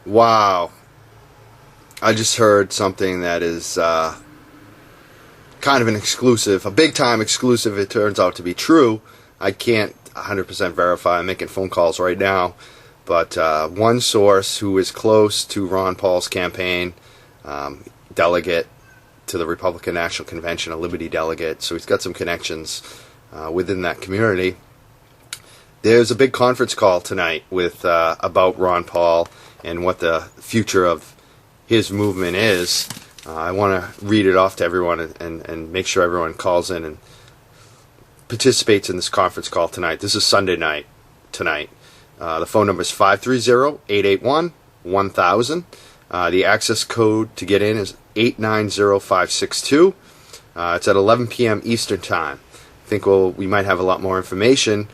Wow. I just heard something that is kind of an exclusive, a big-time exclusive. It turns out to be true. I can't 100% verify. I'm making phone calls right now. But one source who is close to Ron Paul's campaign, delegate to the Republican National Convention, a Liberty delegate, so he's got some connections within that community. There's a big conference call tonight with about Ron Paul and what the future of his movement is. I want to read it off to everyone and make sure everyone calls in and participates in this conference call tonight. This is Sunday night tonight. The phone number is 530-881-1000. The access code to get in is 890562. It's at 11 p.m. Eastern Time. I think we might have a lot more information.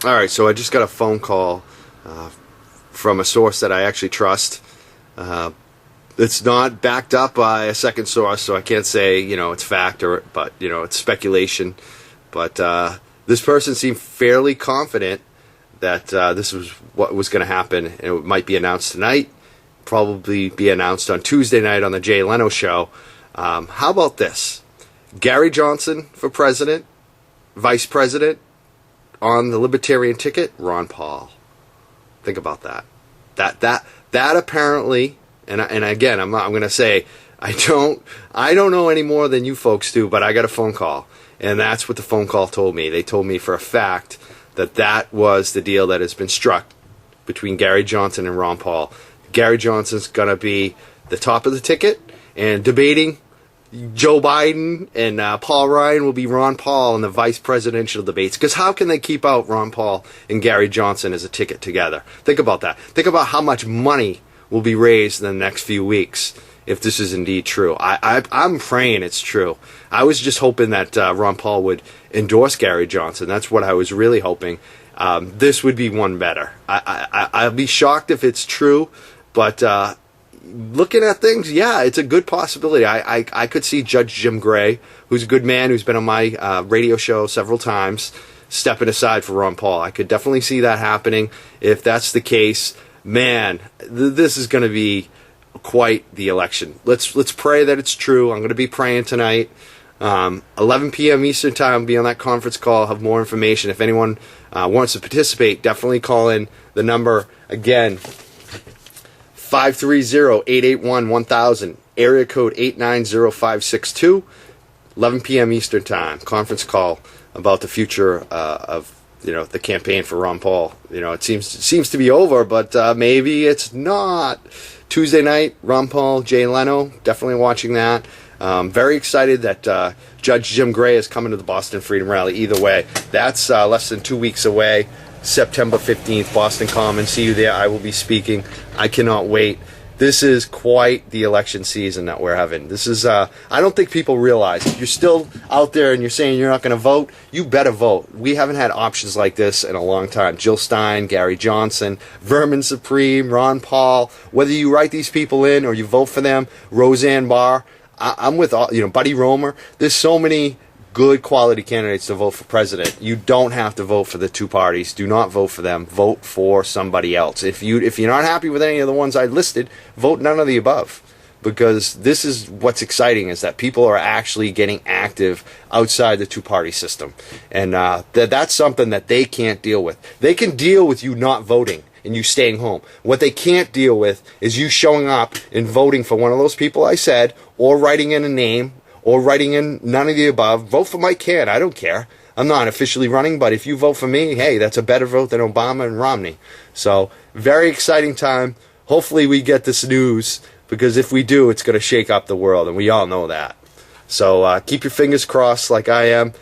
All right, so I just got a phone call from a source that I actually trust. It's not backed up by a second source, so I can't say, it's fact, but it's speculation. But this person seemed fairly confident that this was what was going to happen, and it might be announced tonight, probably be announced on Tuesday night on the Jay Leno show. How about this? Gary Johnson for president, vice president, on the Libertarian ticket, Ron Paul. Think about that. That apparently, and again, I'm going to say I don't know any more than you folks do, but I got a phone call, and that's what the phone call told me. They told me for a fact that was the deal that has been struck between Gary Johnson and Ron Paul. Gary Johnson's going to be the top of the ticket, and debating Joe Biden and Paul Ryan will be Ron Paul in the vice presidential debates. Because how can they keep out Ron Paul and Gary Johnson as a ticket together? Think about that. Think about how much money will be raised in the next few weeks if this is indeed true. I'm praying it's true. I was just hoping that Ron Paul would endorse Gary Johnson. That's what I was really hoping. This would be one better. I'll be shocked if it's true, but looking at things, yeah, it's a good possibility. I could see Judge Jim Gray, who's a good man, who's been on my radio show several times, stepping aside for Ron Paul. I could definitely see that happening. If that's the case, man, this is going to be quite the election. Let's pray that it's true. I'm going to be praying tonight. 11 p.m. Eastern Time, I'll be on that conference call. I'll have more information. If anyone wants to participate, definitely call in. The number, again, 530-881-1000, area code 890562, 11 p.m. Eastern Time, conference call about the future of the campaign for Ron Paul. It seems to be over, but maybe it's not. Tuesday night, Ron Paul, Jay Leno, definitely watching that. Very excited that Judge Jim Gray is coming to the Boston Freedom Rally. Either way, that's less than 2 weeks away. September 15th, Boston Commons. See you there. I will be speaking. I cannot wait. This is quite the election season that we're having. This is, I don't think people realize, if you're still out there and you're saying you're not going to vote, you better vote. We haven't had options like this in a long time. Jill Stein, Gary Johnson, Vermin Supreme, Ron Paul, whether you write these people in or you vote for them, Roseanne Barr, I'm with all, Buddy Roemer. There's so many good quality candidates to vote for president. You don't have to vote for the two parties. Do not vote for them. Vote for somebody else. If you're not happy with any of the ones I listed, vote none of the above. Because this is what's exciting, is that people are actually getting active outside the two-party system. And that's something that they can't deal with. They can deal with you not voting and you staying home. What they can't deal with is you showing up and voting for one of those people I said, or writing in a name, or writing in none of the above. Vote for Mike Cann. I don't care. I'm not officially running, but if you vote for me, hey, that's a better vote than Obama and Romney. So, very exciting time. Hopefully we get this news, because if we do, it's going to shake up the world, and we all know that. So, keep your fingers crossed like I am.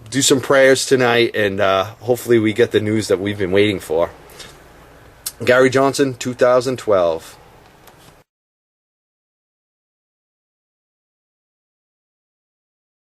Do some prayers tonight, and hopefully we get the news that we've been waiting for. Gary Johnson, 2012.